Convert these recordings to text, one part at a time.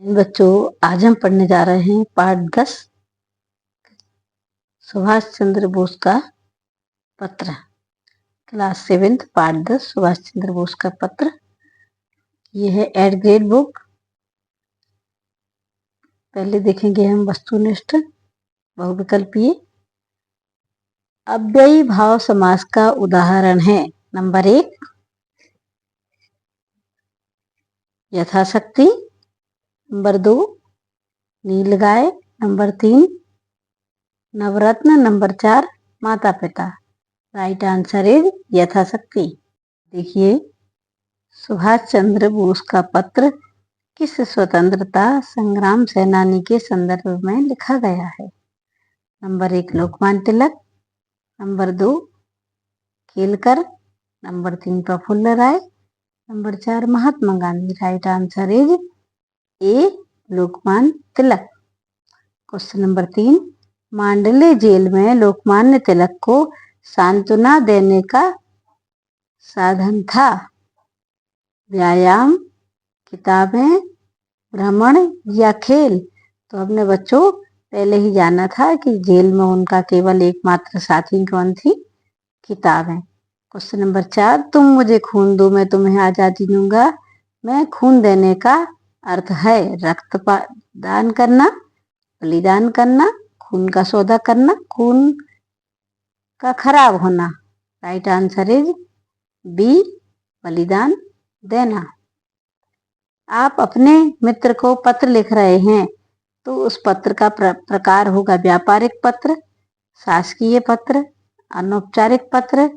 बच्चों, आज हम पढ़ने जा रहे हैं पाठ 10 सुभाष चंद्र बोस का पत्र। क्लास 7th पाठ 10 सुभाष चंद्र बोस का पत्र। ये है 8th ग्रेड बुक। पहले देखेंगे हम वस्तुनिष्ठ बहुविकल्पीय। अव्ययी भाव समास का उदाहरण है। नंबर 1 यथाशक्ति, नंबर 2 नीलगाय, नंबर 3 नवरत्न, नंबर 4 माता पिता। राइट आंसर इज यथाशक्ति। देखिए, सुभाष चंद्र बोस का पत्र किस स्वतंत्रता संग्राम सेनानी के संदर्भ में लिखा गया है। Number 1 Lokmanya Tilak, number 2 Kelkar, number 3 Prafulla Ray, number 4 Mahatma Gandhi. Right answer is A Lokmanya Tilak. Question number 3 Mandalay jail में लोकमान्य तिलक को सांत्वना देने का साधन था। व्यायाम, किताबें, भ्रमण या खेल। तो हमने बच्चों पहले ही जाना था कि जेल में उनका केवल एकमात्र साथी कौन थी? किताबें। क्वेश्चन नंबर 4 तुम मुझे खून दो मैं तुम्हें आजादी दूंगा में खून देने का अर्थ है रक्त दान करना, बलिदान करना, खून का सौदा करना, खून का खराब होना। राइट आंसर इज बी बलिदान देना। आप अपने मित्र को पत्र लिख रहे हैं तो उस पत्र का प्रकार होगा व्यापारिक पत्र, शासकीय पत्र, अनौपचारिक पत्र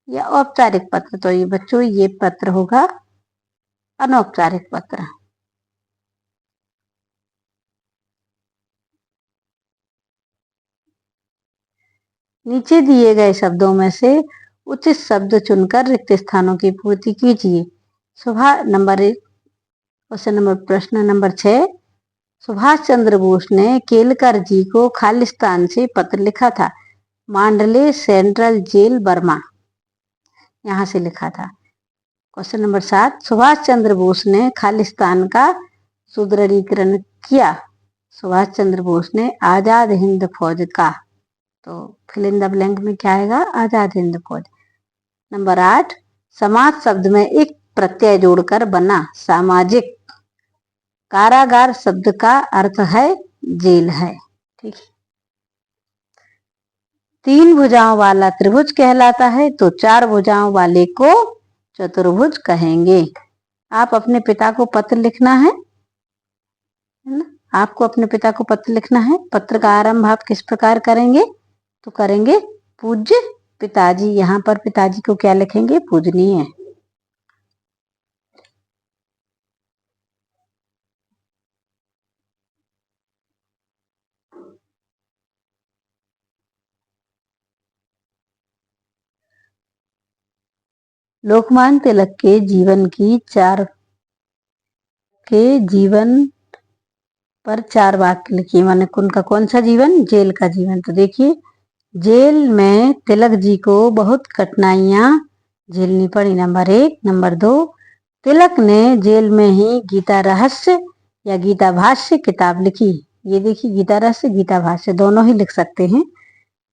या औपचारिक पत्र। तो ये बच्चों ये पत्र होगा अनौपचारिक पत्र। नीचे दिए गए शब्दों में से उचित शब्द चुनकर रिक्त स्थानों की पूर्ति कीजिए। प्रश्न नंबर 6 सुभाष चंद्र बोस ने केलकर जी को खालिस्तान से पत्र लिखा था। मांडले सेंट्रल जेल बर्मा यहां से लिखा था। क्वेश्चन नंबर 7 सुभाष चंद्र बोस ने खालिस्तान का सुदृढ़ीकरण किया। सुभाष चंद्र बोस ने आजाद हिंद फौज का। तो फिल इन द ब्लैंक में क्या आएगा? आजाद हिंद फौज। नंबर 8 समाज शब्द में एक प्रत्यय जोड़कर बना सामाजिक। कारागार शब्द का अर्थ है जेल है। ठीक है। 3 भुजाओं वाला त्रिभुज कहलाता है तो 4 भुजाओं वाले को चतुर्भुज कहेंगे। आप अपने पिता को पत्र लिखना है ना? आपको अपने पिता को पत्र लिखना है। पत्र का आरंभ आप किस प्रकार करेंगे? तो करेंगे पूज्य पिताजी। यहाँ पर पिताजी को क्या लिखेंगे? पूजनीय। लोकमान्य तिलक के जीवन पर 4 वाक्य लिखिए। माने उनका कौन सा जीवन? जेल का जीवन। तो देखिए, जेल में तिलक जी को बहुत कठिनाइयां झेलनी पड़ी। नंबर 1। नंबर 2 तिलक ने जेल में ही गीता रहस्य या गीता भाष्य किताब लिखी। ये देखिए, गीता रहस्य गीता भाष्य दोनों ही लिख सकते हैं।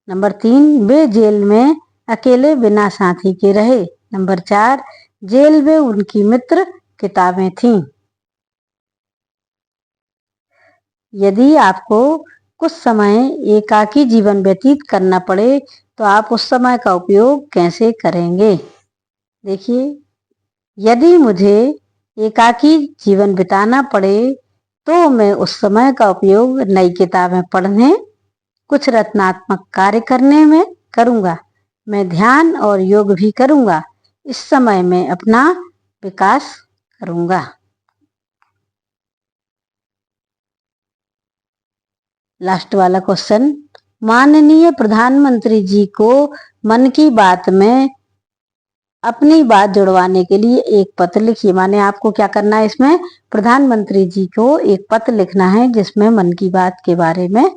नंबर 3 वे जेल में अकेले बिना साथी के रहे। नंबर 4 जेल में उनकी मित्र किताबें थीं। यदि आपको कुछ समय एकाकी जीवन व्यतीत करना पड़े तो आप उस समय का उपयोग कैसे करेंगे? देखिए, यदि मुझे एकाकी जीवन बिताना पड़े तो मैं उस समय का उपयोग नई किताबें पढ़ने, कुछ रचनात्मक कार्य करने में करूंगा। मैं ध्यान और योग भी करूंगा। इस समय मैं अपना विकास करूंगा। लास्ट वाला क्वेश्चन माननीय प्रधानमंत्री जी को मन की बात में अपनी बात जुड़वाने के लिए एक पत्र लिखिए। माने आपको क्या करना है? इसमें प्रधानमंत्री जी को एक पत्र लिखना है जिसमें मन की बात के बारे में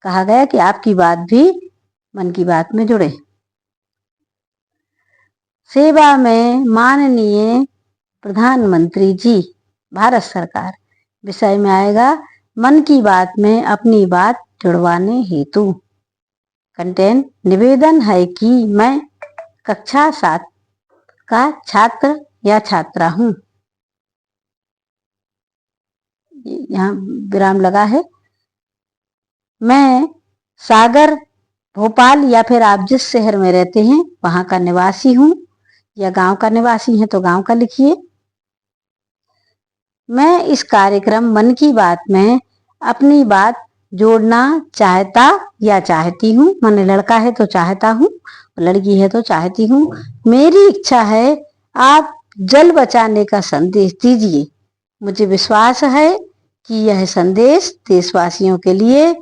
कहा गया कि आपकी बात भी मन की बात में जुड़े। सेवा में माननीय प्रधानमंत्री जी, भारत सरकार विषय में आएगा मन की बात में अपनी बात जुड़वाने हेतु। कंटेंट निवेदन है कि मैं कक्षा 7 का छात्र या छात्रा हूँ। यहाँ विराम लगा है। मैं सागर, भोपाल या फिर आप जिस शहर में रहते हैं वहां का निवासी हूँ, या गांव का निवासी हैं तो गांव का लिखिए। मैं इस कार्यक्रम मन की बात में अपनी बात जोड़ना चाहता या चाहती हूँ। मैंने लड़का है तो चाहता हूँ, लड़की है तो चाहती हूँ। मेरी इच्छा है आप जल बचाने का संदेश दीजिए। मुझे विश्वास है कि यह संदेश देशवासियों के लिए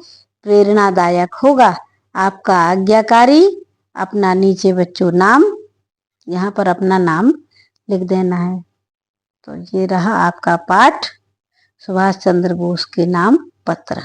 प्रेरणादायक होगा। आपका आज्ञाकारी। अपना नीचे बच्चों नाम, यहाँ पर अपना नाम लिख देना है। तो ये रहा आपका पाठ, सुभाष चंद्र बोस के नाम पत्र।